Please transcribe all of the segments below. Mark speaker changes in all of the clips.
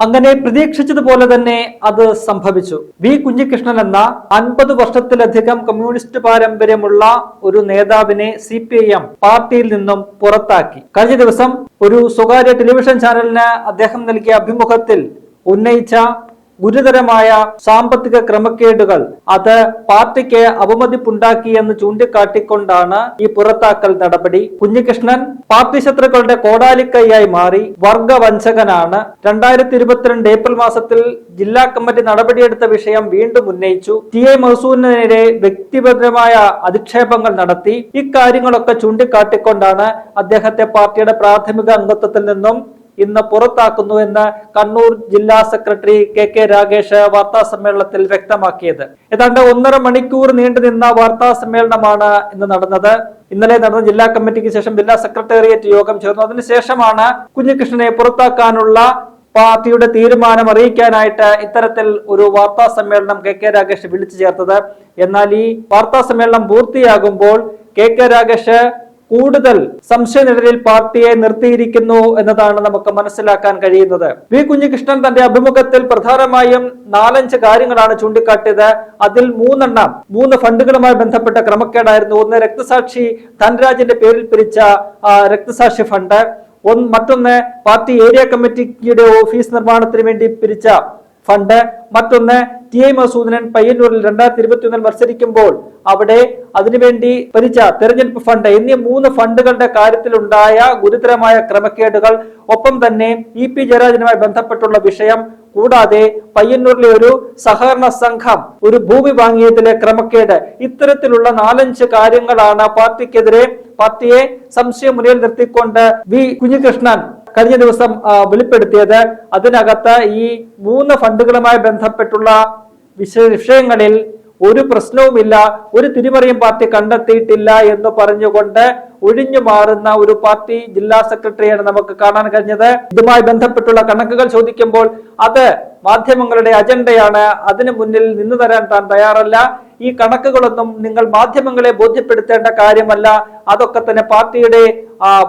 Speaker 1: അങ്ങനെ പ്രതീക്ഷിച്ചതുപോലെ തന്നെ അത് സംഭവിച്ചു. വി കുഞ്ഞികൃഷ്ണൻ എന്ന 50 വർഷത്തിലധികം കമ്മ്യൂണിസ്റ്റ് പാരമ്പര്യമുള്ള ഒരു നേതാവിനെ CPIM പാർട്ടിയിൽ നിന്നും പുറത്താക്കി. കഴിഞ്ഞ ദിവസം ഒരു സ്വകാര്യ ടെലിവിഷൻ ചാനലിന് അദ്ദേഹം നൽകിയ അഭിമുഖത്തിൽ ഉന്നയിച്ച ഗുരുതരമായ സാമ്പത്തിക ക്രമക്കേടുകൾ അത് പാർട്ടിക്ക് അവമതിപ്പുണ്ടാക്കി എന്ന് ചൂണ്ടിക്കാട്ടിക്കൊണ്ടാണ് ഈ പുറത്താക്കൽ നടപടി. കുഞ്ഞികൃഷ്ണൻ പാർട്ടി ശത്രുക്കളുടെ കോടാലിക്കൈയായി മാറി, വർഗവഞ്ചകനാണ്. 2022 ഏപ്രിൽ മാസത്തിൽ ജില്ലാ കമ്മിറ്റി നടപടിയെടുത്ത വിഷയം വീണ്ടും ഉന്നയിച്ചു. TA മഹസൂലിനെതിരെ വ്യക്തിപരമായ അധിക്ഷേപങ്ങൾ നടത്തി. ഇക്കാര്യങ്ങളൊക്കെ ചൂണ്ടിക്കാട്ടിക്കൊണ്ടാണ് അദ്ദേഹത്തെ പാർട്ടിയുടെ പ്രാഥമിക അംഗത്വത്തിൽ നിന്നും ഇന്ന് പുറത്താക്കുന്നു എന്ന് കണ്ണൂർ ജില്ലാ സെക്രട്ടറി KK രാഗേഷ് വാർത്താ സമ്മേളനത്തിൽ വ്യക്തമാക്കിയത്. ഏതാണ്ട് 1.5 മണിക്കൂർ നീണ്ടുനിന്ന വാർത്താ സമ്മേളനമാണ് ഇന്ന് നടന്നത്. ഇന്നലെ നടന്ന ജില്ലാ കമ്മിറ്റിക്ക് ശേഷം ജില്ലാ സെക്രട്ടേറിയറ്റ് യോഗം ചേർന്നു. അതിനുശേഷമാണ് കുഞ്ഞികൃഷ്ണനെ പുറത്താക്കാനുള്ള പാർട്ടിയുടെ തീരുമാനം അറിയിക്കാനായിട്ട് ഇത്തരത്തിൽ ഒരു വാർത്താ സമ്മേളനം KK രാഗേഷ് വിളിച്ചു ചേർത്തത്. എന്നാൽ ഈ വാർത്താ സമ്മേളനം പൂർത്തിയാകുമ്പോൾ KK രാഗേഷ് കൂടുതൽ സംശയനിഴലിൽ പാർട്ടിയെ നിർത്തിയിരിക്കുന്നു എന്നതാണ് നമുക്ക് മനസ്സിലാക്കാൻ കഴിയുന്നത്. വി കുഞ്ഞികൃഷ്ണൻ തന്റെ അഭിമുഖത്തിൽ പ്രധാനമായും 4-5 കാര്യങ്ങളാണ് ചൂണ്ടിക്കാട്ടിയത്. അതിൽ 3 ഫണ്ടുകളുമായി ബന്ധപ്പെട്ട ക്രമക്കേടായിരുന്നു. ഒന്ന്, രക്തസാക്ഷി ധനരാജിന്റെ പേരിൽ പിരിച്ച രക്തസാക്ഷി ഫണ്ട്. മറ്റൊന്ന്, പാർട്ടി ഏരിയ കമ്മിറ്റിയുടെ ഓഫീസ് നിർമ്മാണത്തിന് വേണ്ടി പിരിച്ച ഫണ്ട്. മറ്റൊന്ന്, TA മസൂദനൻ പയ്യന്നൂരിൽ 2021 മത്സരിക്കുമ്പോൾ അവിടെ അതിനുവേണ്ടി ഭരിച്ച തെരഞ്ഞെടുപ്പ് ഫണ്ട് എന്നീ 3 ഫണ്ടുകളുടെ കാര്യത്തിലുണ്ടായ ഗുരുതരമായ ക്രമക്കേടുകൾ, ഒപ്പം തന്നെ EP ജയരാജനുമായി ബന്ധപ്പെട്ടുള്ള വിഷയം, കൂടാതെ പയ്യന്നൂരിലെ ഒരു സഹകരണ സംഘം ഒരു ഭൂമി വാങ്ങിയതിലെ ക്രമക്കേട്, ഇത്തരത്തിലുള്ള 4-5 കാര്യങ്ങളാണ് പാർട്ടിയെ സംശയമുനയിൽ നിർത്തിക്കൊണ്ട് വി കുഞ്ഞികൃഷ്ണൻ കഴിഞ്ഞ ദിവസം വെളിപ്പെടുത്തിയത്. അതിനകത്ത് ഈ 3 ഫണ്ടുകളുമായി ബന്ധപ്പെട്ടുള്ള വിഷയങ്ങളിൽ ഒരു പ്രശ്നവുമില്ല, ഒരു തിരിമറിയും പാർട്ടി കണ്ടെത്തിയിട്ടില്ല എന്ന് പറഞ്ഞുകൊണ്ട് ഒഴിഞ്ഞു മാറുന്ന ഒരു പാർട്ടി ജില്ലാ സെക്രട്ടറിയാണ് നമുക്ക് കാണാൻ കഴിഞ്ഞത്. ഇതുമായി ബന്ധപ്പെട്ടുള്ള കണക്കുകൾ ചോദിക്കുമ്പോൾ അത് മാധ്യമങ്ങളുടെ അജണ്ടയാണ്, അതിനു മുന്നിൽ നിന്നു തരാൻ താൻ തയ്യാറല്ല. ഈ കണക്കുകളൊന്നും നിങ്ങൾ മാധ്യമങ്ങളെ ബോധ്യപ്പെടുത്തേണ്ട കാര്യമല്ല, അതൊക്കെ തന്നെ പാർട്ടിയുടെ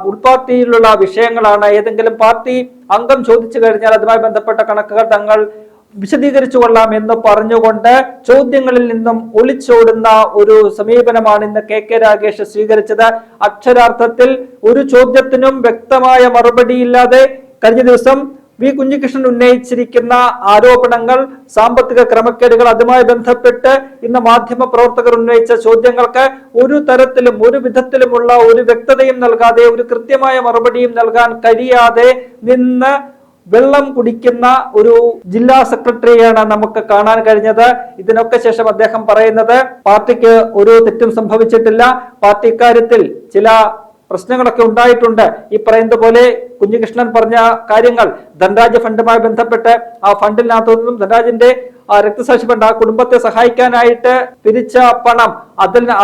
Speaker 1: ഉൾപാർട്ടിയിലുള്ള വിഷയങ്ങളാണ്. ഏതെങ്കിലും പാർട്ടി അംഗം ചോദിച്ചു കഴിഞ്ഞാൽ അതുമായി ബന്ധപ്പെട്ട കണക്കുകൾ തങ്ങൾ വിശദീകരിച്ചു കൊള്ളാം എന്ന് പറഞ്ഞുകൊണ്ട് ചോദ്യങ്ങളിൽ നിന്നും ഒളിച്ചോടുന്ന ഒരു സമീപനമാണ് ഇന്ന് KK രാഗേഷ് സ്വീകരിച്ചത്. അക്ഷരാർത്ഥത്തിൽ ഒരു ചോദ്യത്തിനും വ്യക്തമായ മറുപടിയില്ലാതെ കഴിഞ്ഞ ദിവസം വി കുഞ്ഞികൃഷ്ണൻ ഉന്നയിച്ചിരിക്കുന്ന ആരോപണങ്ങൾ, സാമ്പത്തിക ക്രമക്കേടുകൾ, അതുമായി ബന്ധപ്പെട്ട് ഇന്ന് മാധ്യമ പ്രവർത്തകർ ഉന്നയിച്ച ചോദ്യങ്ങൾക്ക് ഒരു തരത്തിലും ഒരു വിധത്തിലുമുള്ള ഒരു വ്യക്തതയും നൽകാതെ, ഒരു കൃത്യമായ മറുപടിയും നൽകാൻ കഴിയാതെ നിന്ന് വെള്ളം കുടിക്കുന്ന ഒരു ജില്ലാ സെക്രട്ടറിയാണ് നമുക്ക് കാണാൻ കഴിഞ്ഞത്. ഇതിനൊക്കെ ശേഷം അദ്ദേഹം പറയുന്നത് പാർട്ടിക്ക് ഒരു തെറ്റും സംഭവിച്ചിട്ടില്ല, പാർട്ടി ഇക്കാര്യത്തിൽ ചില പ്രശ്നങ്ങളൊക്കെ ഉണ്ടായിട്ടുണ്ട്. ഈ പറയുന്നത് പോലെ കുഞ്ഞികൃഷ്ണൻ പറഞ്ഞ കാര്യങ്ങൾ, ധനരാജ് ഫണ്ടുമായി ബന്ധപ്പെട്ട് ആ ഫണ്ടിനകത്തു നിന്നും ധനരാജിന്റെ രക്തസാക്ഷി ഫണ്ട്, ആ കുടുംബത്തെ സഹായിക്കാനായിട്ട് പിരിച്ച പണം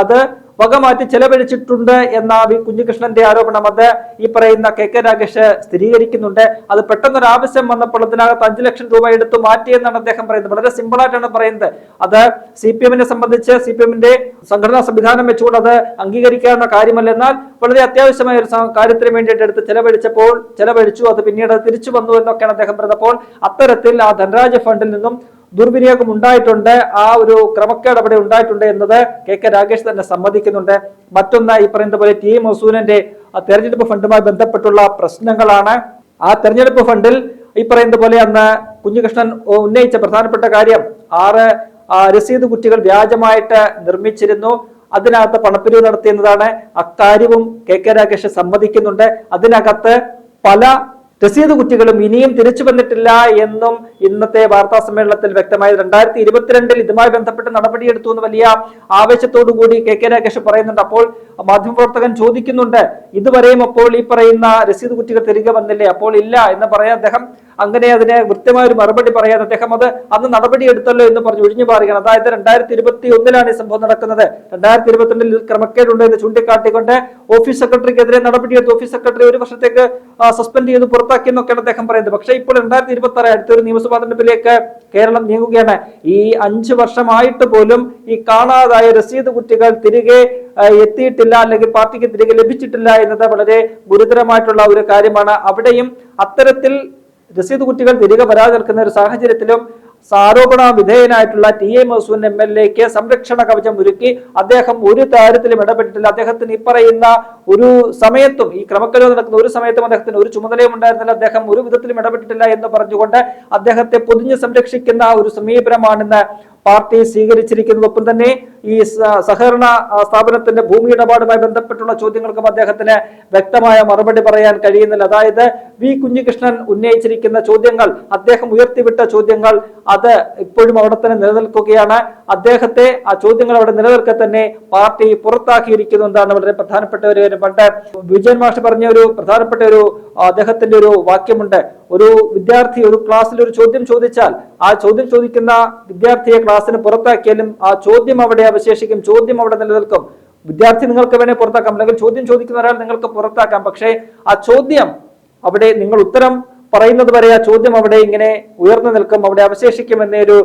Speaker 1: അത് വകമാറ്റി ചെലവഴിച്ചിട്ടുണ്ട് എന്ന വി കുഞ്ഞികൃഷ്ണന്റെ ആരോപണം അത് ഈ പറയുന്ന KK രാഗേഷ് സ്ഥിരീകരിക്കുന്നുണ്ട്. അത് പെട്ടെന്നൊരു ആവശ്യം വന്നപ്പോൾ അതിനകത്ത് 5 ലക്ഷം രൂപ എടുത്തു മാറ്റിയെന്നാണ് അദ്ദേഹം പറയുന്നത്. വളരെ സിമ്പിൾ ആയിട്ടാണ് പറയുന്നത്. അത് CPM സംബന്ധിച്ച് CPM സംഘടനാ സംവിധാനം വെച്ചുകൊണ്ട് അത് അംഗീകരിക്കാവുന്ന കാര്യമല്ല. എന്നാൽ വളരെ അത്യാവശ്യമായ ഒരു കാര്യത്തിന് വേണ്ടിയിട്ട് എടുത്ത് ചെലവഴിച്ചു, അത് പിന്നീട് തിരിച്ചു വന്നു എന്നൊക്കെയാണ് അദ്ദേഹം പറഞ്ഞപ്പോൾ അത്തരത്തിൽ ആ ധനരാജ് ഫണ്ടിൽ നിന്നും ദുർവിനിയോഗം ഉണ്ടായിട്ടുണ്ട്, ആ ഒരു ക്രമക്കേട് അവിടെ ഉണ്ടായിട്ടുണ്ട് എന്നത് KK രാഗേഷ് തന്നെ സമ്മതിക്കുന്നുണ്ട്. മറ്റൊന്ന്, ഈ പറയുന്ന പോലെ TA മസൂദനന്റെ തെരഞ്ഞെടുപ്പ് ഫണ്ടുമായി ബന്ധപ്പെട്ടുള്ള പ്രശ്നങ്ങളാണ്. ആ തെരഞ്ഞെടുപ്പ് ഫണ്ടിൽ ഈ പറയുന്ന പോലെ അന്ന് കുഞ്ഞികൃഷ്ണൻ ഉന്നയിച്ച പ്രധാനപ്പെട്ട കാര്യം 6 രസീത് കുറ്റികൾ വ്യാജമായിട്ട് നിർമ്മിച്ചിരുന്നു, അതിനകത്ത് പണപ്പിരിവ് നടത്തിയെന്നതാണ്. അക്കാര്യവും KK രാഗേഷ് സമ്മതിക്കുന്നുണ്ട്. അതിനകത്ത് പല രസീത് കുറ്റികളും ഇനിയും തിരിച്ചു വന്നിട്ടില്ല എന്നും ഇന്നത്തെ വാർത്താ സമ്മേളനത്തിൽ വ്യക്തമായി. 2022 ഇതുമായി ബന്ധപ്പെട്ട് നടപടിയെടുത്തു എന്ന് വലിയ ആവേശത്തോടു കൂടി KK രാഗേഷ് പറയുന്നുണ്ട്. അപ്പോൾ മാധ്യമപ്രവർത്തകൻ ചോദിക്കുന്നുണ്ട്, ഇതുവരെയും അപ്പോൾ ഈ പറയുന്ന രസീത് കുറ്റികൾ തിരികെ വന്നില്ലേ? അപ്പോൾ ഇല്ല എന്ന് പറയാൻ അദ്ദേഹം അങ്ങനെ അതിന് കൃത്യമായ ഒരു മറുപടി പറയാൻ അദ്ദേഹം അത് അന്ന് നടപടിയെടുത്തല്ലോ എന്ന് പറഞ്ഞ് ഒഴിഞ്ഞു മാറുകയാണ്. അതായത് 2021 ഈ സംഭവം നടക്കുന്നത്. 2022 ക്രമക്കേടുണ്ട് എന്ന് ചൂണ്ടിക്കാട്ടിക്കൊണ്ട് ഓഫീസ് സെക്രട്ടറിക്കെതിരെ നടപടിയെടുത്തു. ഓഫീസ് സെക്രട്ടറി 1 വർഷത്തേക്ക് സസ്പെൻഡ് ചെയ്ത് പുറത്താക്കി എന്നൊക്കെയാണ് അദ്ദേഹം പറയുന്നത്. പക്ഷേ ഇപ്പോൾ 2026 അടുത്തൊരു നിയമസഭാ തെരഞ്ഞെടുപ്പിലേക്ക് കേരളം നീങ്ങുകയാണ്. ഈ 5 വർഷമായിട്ട് പോലും ഈ കാണാതായ രസീത് കുറ്റികൾ തിരികെ എത്തിയിട്ടില്ല, അല്ലെങ്കിൽ പാർട്ടിക്ക് തിരികെ ലഭിച്ചിട്ടില്ല എന്നത് വളരെ ഗുരുതരമായിട്ടുള്ള ഒരു കാര്യമാണ്. അവിടെയും അത്തരത്തിൽ രസീത് കുറ്റികൾ തിരികെ വരാതെ നിൽക്കുന്ന ഒരു സാഹചര്യത്തിലും ആരോപണ വിധേയനായിട്ടുള്ള ടി.എ. മധുസൂദൻ എം.എൽ.എക്ക് സംരക്ഷണ കവചം ഒരുക്കി അദ്ദേഹം ഒരു കാര്യത്തിലും ഇടപെട്ടിട്ടില്ല. അദ്ദേഹത്തിന് ഈ പറയുന്ന ഒരു സമയത്തും, ഈ ക്രമക്കേട് നടക്കുന്ന ഒരു സമയത്തും അദ്ദേഹത്തിന് ഒരു ചുമതലയും ഉണ്ടായിരുന്നില്ല. അദ്ദേഹം ഒരു വിധത്തിലും ഇടപെട്ടിട്ടില്ല എന്ന് പറഞ്ഞുകൊണ്ട് അദ്ദേഹത്തെ പൊതിഞ്ഞ് സംരക്ഷിക്കുന്ന ഒരു സമീപനമാണെന്ന് പാർട്ടി സ്വീകരിച്ചിരിക്കുന്നത്. ഒപ്പം തന്നെ ഈ സഹകരണ സ്ഥാപനത്തിന്റെ ഭൂമി ഇടപാടുമായി ബന്ധപ്പെട്ടുള്ള ചോദ്യങ്ങൾക്കും അദ്ദേഹത്തിന് വ്യക്തമായ മറുപടി പറയാൻ കഴിയുന്നില്ല. അതായത് വി കുഞ്ഞികൃഷ്ണൻ ഉന്നയിച്ചിരിക്കുന്ന ചോദ്യങ്ങൾ, അദ്ദേഹം ഉയർത്തിവിട്ട ചോദ്യങ്ങൾ, അത് ഇപ്പോഴും അവിടെ തന്നെ നിലനിൽക്കുകയാണ്. അദ്ദേഹത്തെ ആ ചോദ്യങ്ങൾ അവിടെ നിലനിൽക്കെ തന്നെ പാർട്ടി പുറത്താക്കിയിരിക്കുന്നു എന്നതാണ് വളരെ പ്രധാനപ്പെട്ട ഒരു കാര്യം. പണ്ട് വിജയൻ മാഷ് പറഞ്ഞ ഒരു പ്രധാനപ്പെട്ട ഒരു അദ്ദേഹത്തിന്റെ ഒരു വാക്യമുണ്ട്. ഒരു വിദ്യാർത്ഥി ഒരു ക്ലാസ്സിൽ ഒരു ചോദ്യം ചോദിച്ചാൽ ആ ചോദ്യം ചോദിക്കുന്ന വിദ്യാർത്ഥിയെ ക്ലാസ്സിന് പുറത്താക്കിയാലും ആ ചോദ്യം അവിടെ അവശേഷിക്കും, ചോദ്യം അവിടെ നിലനിൽക്കും. വിദ്യാർത്ഥി നിങ്ങൾക്ക് വേണേ പുറത്താക്കാം, അല്ലെങ്കിൽ ചോദ്യം ചോദിക്കുന്ന ഒരാൾ നിങ്ങൾക്ക് പുറത്താക്കാം. പക്ഷേ ആ ചോദ്യം അവിടെ നിങ്ങൾ ഉത്തരം പറയുന്നത് വരെ ആ ചോദ്യം അവിടെ ഇങ്ങനെ ഉയർന്നു നിൽക്കും, അവിടെ അവശേഷിക്കും എന്നൊരു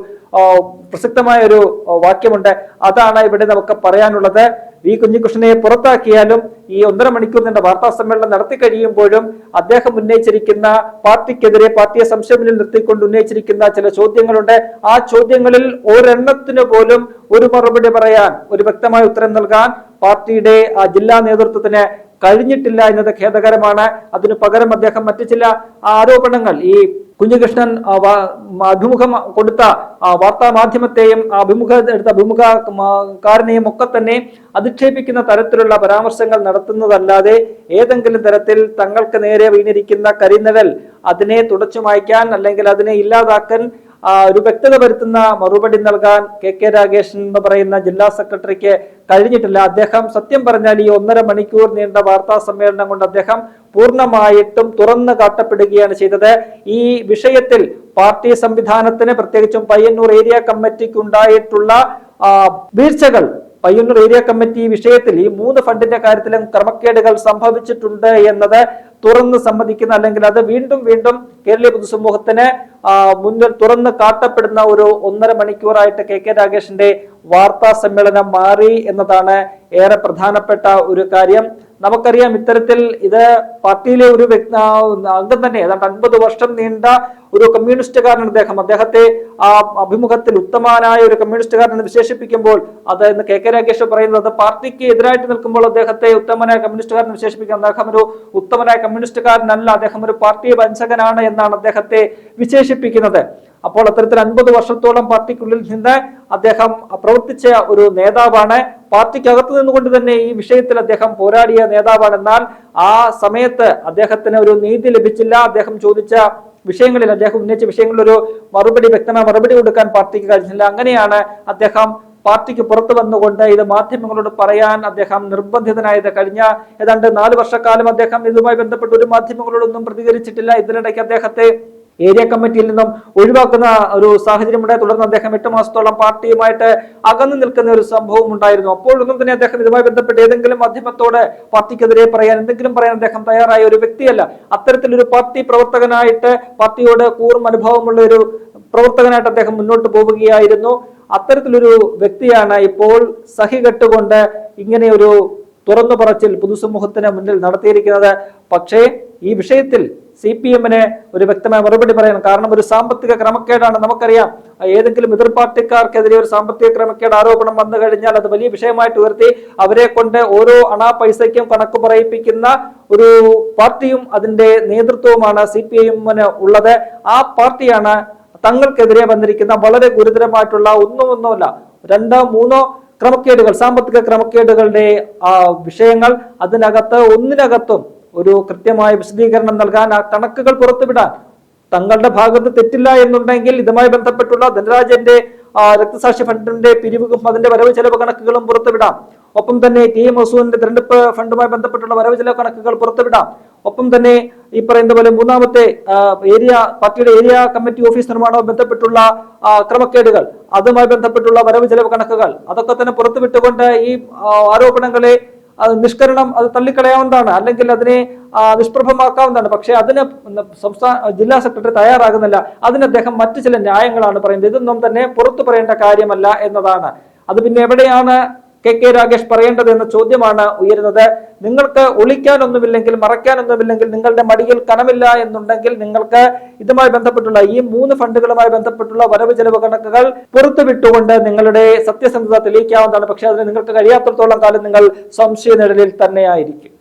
Speaker 1: പ്രസക്തമായ ഒരു വാക്യമുണ്ട്. അതാണ് ഇവിടെ നമുക്ക് പറയാനുള്ളത്. വി കുഞ്ഞികൃഷ്ണനെ പുറത്താക്കിയാലും ഈ 1.5 മണിക്കൂർ നീണ്ട വാർത്താ സമ്മേളനം നടത്തി കഴിയുമ്പോഴും അദ്ദേഹം ഉന്നയിച്ചിരിക്കുന്ന പാർട്ടിക്കെതിരെ, പാർട്ടിയെ സംശയത്തിൽ നിർത്തിക്കൊണ്ട് ഉന്നയിച്ചിരിക്കുന്ന ചില ചോദ്യങ്ങളുണ്ട്. ആ ചോദ്യങ്ങളിൽ ഒരെണ്ണത്തിന് പോലും ഒരു മറുപടി പറയാൻ, ഒരു വ്യക്തമായ ഉത്തരം നൽകാൻ പാർട്ടിയുടെ ജില്ലാ നേതൃത്വത്തിന് കഴിഞ്ഞിട്ടില്ല എന്നത് ഖേദകരമാണ്. അതിനു പകരം അദ്ദേഹം മറ്റു ചില ആരോപണങ്ങൾ, ഈ കുഞ്ഞികൃഷ്ണൻ അഭിമുഖം കൊടുത്ത വാർത്താ മാധ്യമത്തെയും അഭിമുഖക്കാരനെയും ഒക്കെ തന്നെ അധിക്ഷേപിക്കുന്ന തരത്തിലുള്ള പരാമർശങ്ങൾ നടത്തുന്നതല്ലാതെ ഏതെങ്കിലും തരത്തിൽ തങ്ങൾക്ക് നേരെ വീണിരിക്കുന്ന കരിനിഴൽ അതിനെ തുടച്ചു മായ്ക്കാൻ, അല്ലെങ്കിൽ അതിനെ ഇല്ലാതാക്കാൻ ഒരു വ്യക്തത വരുത്തുന്ന മറുപടി നൽകാൻ കെ രാഗേഷൻ എന്ന് പറയുന്ന ജില്ലാ സെക്രട്ടറിക്ക് കഴിഞ്ഞിട്ടില്ല. അദ്ദേഹം സത്യം പറഞ്ഞാൽ ഈ 1.5 മണിക്കൂർ നീണ്ട വാർത്താ സമ്മേളനം കൊണ്ട് അദ്ദേഹം പൂർണ്ണമായിട്ടും തുറന്നു കാട്ടപ്പെടുകയാണ് ചെയ്തത്. ഈ വിഷയത്തിൽ പാർട്ടി സംവിധാനത്തിന്, പ്രത്യേകിച്ചും പയ്യന്നൂർ ഏരിയ കമ്മിറ്റിക്ക് ഉണ്ടായിട്ടുള്ള വീഴ്ചകൾ, പയ്യന്നൂർ ഏരിയ കമ്മിറ്റി വിഷയത്തിൽ ഈ 3 ഫണ്ടിന്റെ കാര്യത്തിലും ക്രമക്കേടുകൾ സംഭവിച്ചിട്ടുണ്ട് എന്നത് തുറന്ന് സമ്മതിക്കുന്ന, അല്ലെങ്കിൽ അത് വീണ്ടും വീണ്ടും കേരളീയ പൊതുസമൂഹത്തിന് മുന്നിൽ തുറന്ന് കാട്ടപ്പെടുന്ന ഒരു 1.5 മണിക്കൂറായിട്ട് കെ രാഗേഷിന്റെ വാർത്താ സമ്മേളനം മാറി എന്നതാണ് ഏറെ പ്രധാനപ്പെട്ട ഒരു കാര്യം. നമുക്കറിയാം, ഇത്തരത്തിൽ ഇത് പാർട്ടിയിലെ ഒരു അംഗം തന്നെ, ഏതാണ്ട് 50 വർഷം നീണ്ട ഒരു കമ്മ്യൂണിസ്റ്റുകാരൻ അദ്ദേഹത്തെ ആ അഭിമുഖത്തിൽ ഉത്തമനായ ഒരു കമ്മ്യൂണിസ്റ്റുകാരൻ എന്ന് വിശേഷിപ്പിക്കുമ്പോൾ, അത് ഇന്ന് കെ രാഗേഷ് പറയുന്നത് പാർട്ടിക്ക് എതിരായിട്ട് നിൽക്കുമ്പോൾ അദ്ദേഹത്തെ ഉത്തമനായ കമ്മ്യൂണിസ്റ്റുകാരൻ വിശേഷിപ്പിക്കുന്നത്, അദ്ദേഹം ഒരു ഉത്തമനായ കമ്മ്യൂണിസ്റ്റുകാരനല്ല, അദ്ദേഹം ഒരു പാർട്ടി വഞ്ചകനാണ് എന്നാണ് അദ്ദേഹത്തെ വിശേഷിപ്പിക്കുന്നത്. അപ്പോൾ അത്തരത്തിൽ 50 വർഷത്തോളം പാർട്ടിക്കുള്ളിൽ നിന്ന് അദ്ദേഹം പ്രവർത്തിച്ച ഒരു നേതാവാണ്. പാർട്ടിക്കകത്ത് നിന്നുകൊണ്ട് തന്നെ ഈ വിഷയത്തിൽ അദ്ദേഹം പോരാടിയ നേതാവാണ്. എന്നാൽ ആ സമയത്ത് അദ്ദേഹത്തിന് ഒരു നീതി ലഭിച്ചില്ല. അദ്ദേഹം ചോദിച്ച വിഷയങ്ങളിൽ, അദ്ദേഹം ഉന്നയിച്ച വിഷയങ്ങളിൽ ഒരു വ്യക്തമായ മറുപടി കൊടുക്കാൻ പാർട്ടിക്ക് കഴിഞ്ഞില്ല. അങ്ങനെയാണ് അദ്ദേഹം പാർട്ടിക്ക് പുറത്തു വന്നുകൊണ്ട് ഇത് മാധ്യമങ്ങളോട് പറയാൻ അദ്ദേഹം നിർബന്ധിതനായത്. കഴിഞ്ഞ ഏതാണ്ട് 4 വർഷക്കാലം അദ്ദേഹം ഇതുമായി ബന്ധപ്പെട്ട് ഒരു മാധ്യമങ്ങളോടൊന്നും പ്രതികരിച്ചിട്ടില്ല. ഇതിനിടയ്ക്ക് അദ്ദേഹത്തെ ഏരിയ കമ്മിറ്റിയിൽ നിന്നും ഒഴിവാക്കുന്ന ഒരു സാഹചര്യമുണ്ടായി. തുടർന്ന് അദ്ദേഹം 8 മാസത്തോളം പാർട്ടിയുമായിട്ട് അകന്നു നിൽക്കുന്ന ഒരു സംഭവം ഉണ്ടായിരുന്നു. അപ്പോഴൊന്നും തന്നെ അദ്ദേഹം ഇതുമായി ബന്ധപ്പെട്ട് ഏതെങ്കിലും മാധ്യമത്തോട് പാർട്ടിക്കെതിരെ പറയാൻ, എന്തെങ്കിലും പറയാൻ അദ്ദേഹം തയ്യാറായ ഒരു വ്യക്തിയല്ല. അത്തരത്തിലൊരു പാർട്ടി പ്രവർത്തകനായിട്ട്, പാർട്ടിയോട് കൂറും അനുഭവമുള്ള ഒരു പ്രവർത്തകനായിട്ട് അദ്ദേഹം മുന്നോട്ട് പോവുകയായിരുന്നു. അത്തരത്തിലൊരു വ്യക്തിയാണ് ഇപ്പോൾ സഹി കെട്ടുകൊണ്ട് ഇങ്ങനെ ഒരു തുറന്നു പറച്ചിൽ പൊതുസമൂഹത്തിന് മുന്നിൽ നടത്തിയിരിക്കുന്നത്. പക്ഷേ ഈ വിഷയത്തിൽ CPM-ന് ഒരു വ്യക്തമായ മറുപടി പറയണം. കാരണം ഒരു സാമ്പത്തിക ക്രമക്കേടാണ്. നമുക്കറിയാം, ഏതെങ്കിലും എതിർ പാർട്ടിക്കാർക്കെതിരെ ഒരു സാമ്പത്തിക ക്രമക്കേട് ആരോപണം വന്നു കഴിഞ്ഞാൽ അത് വലിയ വിഷയമായിട്ട് ഉയർത്തി അവരെ കൊണ്ട് ഓരോ അണാ പൈസയ്ക്കും കണക്ക് പറയിപ്പിക്കുന്ന ഒരു പാർട്ടിയും അതിന്റെ നേതൃത്വവുമാണ് CPM-ന് ഉള്ളത്. ആ പാർട്ടിയാണ് തങ്ങൾക്കെതിരെ വന്നിരിക്കുന്ന വളരെ ഗുരുതരമായിട്ടുള്ള ഒന്നുമല്ല 2-3 ക്രമക്കേടുകൾ, സാമ്പത്തിക ക്രമക്കേടുകളുടെ വിഷയങ്ങൾ, അതിനകത്ത് ഒന്നിനകത്തും ഒരു കൃത്യമായ വിശദീകരണം നൽകാൻ, ആ കണക്കുകൾ പുറത്തുവിടാൻ തങ്ങളുടെ ഭാഗത്ത് തെറ്റില്ല എന്നുണ്ടെങ്കിൽ ഇതുമായി ബന്ധപ്പെട്ടുള്ള ധനരാജന്റെ രക്തസാക്ഷി ഫണ്ടിന്റെ പിരിവുകളും അതിന്റെ വരവ് ചെലവ് കണക്കുകളും പുറത്തുവിടാം. ഒപ്പം തന്നെ ടി മധുസൂദന്റെ തെരഞ്ഞെടുപ്പ് ഫണ്ടുമായി ബന്ധപ്പെട്ടുള്ള വരവ് ചെലവ് കണക്കുകൾ പുറത്തുവിടാം. ഒപ്പം തന്നെ ഈ പറയുന്ന പോലെ 3ാമത്തെ പാർട്ടിയുടെ ഏരിയ കമ്മിറ്റി ഓഫീസ് നിർമ്മാണവുമായി ബന്ധപ്പെട്ടുള്ള ക്രമക്കേടുകൾ, അതുമായി ബന്ധപ്പെട്ടുള്ള വരവ് ചെലവ് കണക്കുകൾ, അതൊക്കെ തന്നെ പുറത്തുവിട്ടുകൊണ്ട് ഈ ആരോപണങ്ങളെ നിഷ്കരണം, അത് തള്ളിക്കളയാവുന്നതാണ്, അല്ലെങ്കിൽ അതിനെ നിഷ്പ്രഭമാക്കാവുന്നതാണ്. പക്ഷെ അതിന് ജില്ലാ സെക്രട്ടറി തയ്യാറാകുന്നില്ല. അതിന് അദ്ദേഹം മറ്റു ചില ന്യായങ്ങളാണ് പറയുന്നത്. ഇതൊന്നും തന്നെ പുറത്തു പറയേണ്ട കാര്യമല്ല എന്നതാണ്. അത് പിന്നെ എവിടെയാണ് കെ രാഗേഷ് പറയേണ്ടത് എന്ന ചോദ്യമാണ് ഉയരുന്നത്. നിങ്ങൾക്ക് ഒളിക്കാനൊന്നുമില്ലെങ്കിൽ, മറയ്ക്കാനൊന്നുമില്ലെങ്കിൽ, നിങ്ങളുടെ മടിയിൽ കനമില്ല എന്നുണ്ടെങ്കിൽ നിങ്ങൾക്ക് ഇതുമായി ബന്ധപ്പെട്ടുള്ള ഈ 3 ഫണ്ടുകളുമായി ബന്ധപ്പെട്ടുള്ള വരവ് ചെലവ് കണക്കുകൾ പുറത്തുവിട്ടുകൊണ്ട് നിങ്ങളുടെ സത്യസന്ധത തെളിയിക്കാവുന്നതാണ്. പക്ഷെ അതിന് നിങ്ങൾക്ക് കഴിയാത്തത്തോളം കാലം നിങ്ങൾ സംശയ നിഴലിൽ തന്നെയായിരിക്കും.